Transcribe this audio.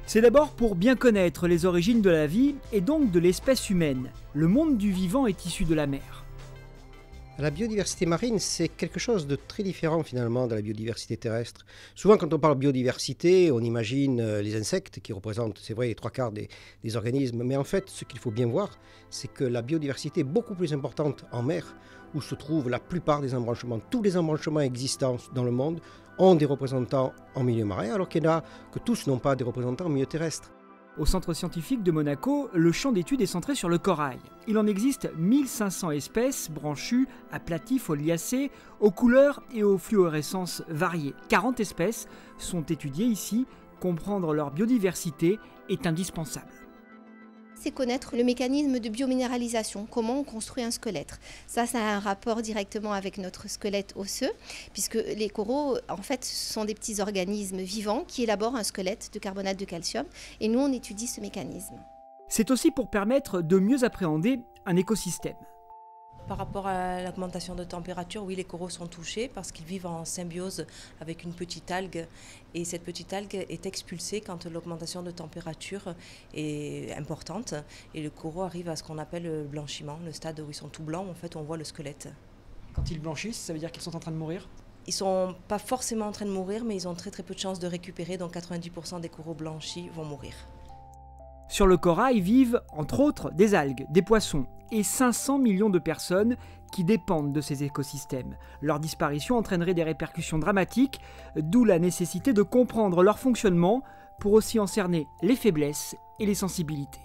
C'est d'abord pour bien connaître les origines de la vie et donc de l'espèce humaine. Le monde du vivant est issu de la mer. La biodiversité marine, c'est quelque chose de très différent finalement de la biodiversité terrestre. Souvent quand on parle biodiversité, on imagine les insectes qui représentent, c'est vrai, les 3/4 des organismes. Mais en fait, ce qu'il faut bien voir, c'est que la biodiversité est beaucoup plus importante en mer, où se trouvent la plupart des embranchements. Tous les embranchements existants dans le monde ont des représentants en milieu marin, alors qu'il y en a que tous n'ont pas des représentants en milieu terrestre. Au centre scientifique de Monaco, le champ d'étude est centré sur le corail. Il en existe 1500 espèces branchues, aplaties, foliacées, aux couleurs et aux fluorescences variées. 40 espèces sont étudiées ici. Comprendre leur biodiversité est indispensable. C'est connaître le mécanisme de biominéralisation, comment on construit un squelette. Ça a un rapport directement avec notre squelette osseux, puisque les coraux, en fait, sont des petits organismes vivants qui élaborent un squelette de carbonate de calcium, et nous, on étudie ce mécanisme. C'est aussi pour permettre de mieux appréhender un écosystème. Par rapport à l'augmentation de température, oui, les coraux sont touchés parce qu'ils vivent en symbiose avec une petite algue. Et cette petite algue est expulsée quand l'augmentation de température est importante. Et le coraux arrive à ce qu'on appelle le blanchiment, le stade où ils sont tout blancs, en fait, on voit le squelette. Quand ils blanchissent, ça veut dire qu'ils sont en train de mourir ? Ils ne sont pas forcément en train de mourir, mais ils ont très peu de chances de récupérer, donc 90% des coraux blanchis vont mourir. Sur le corail vivent, entre autres, des algues, des poissons et 500 millions de personnes qui dépendent de ces écosystèmes. Leur disparition entraînerait des répercussions dramatiques, d'où la nécessité de comprendre leur fonctionnement pour aussi en cerner les faiblesses et les sensibilités.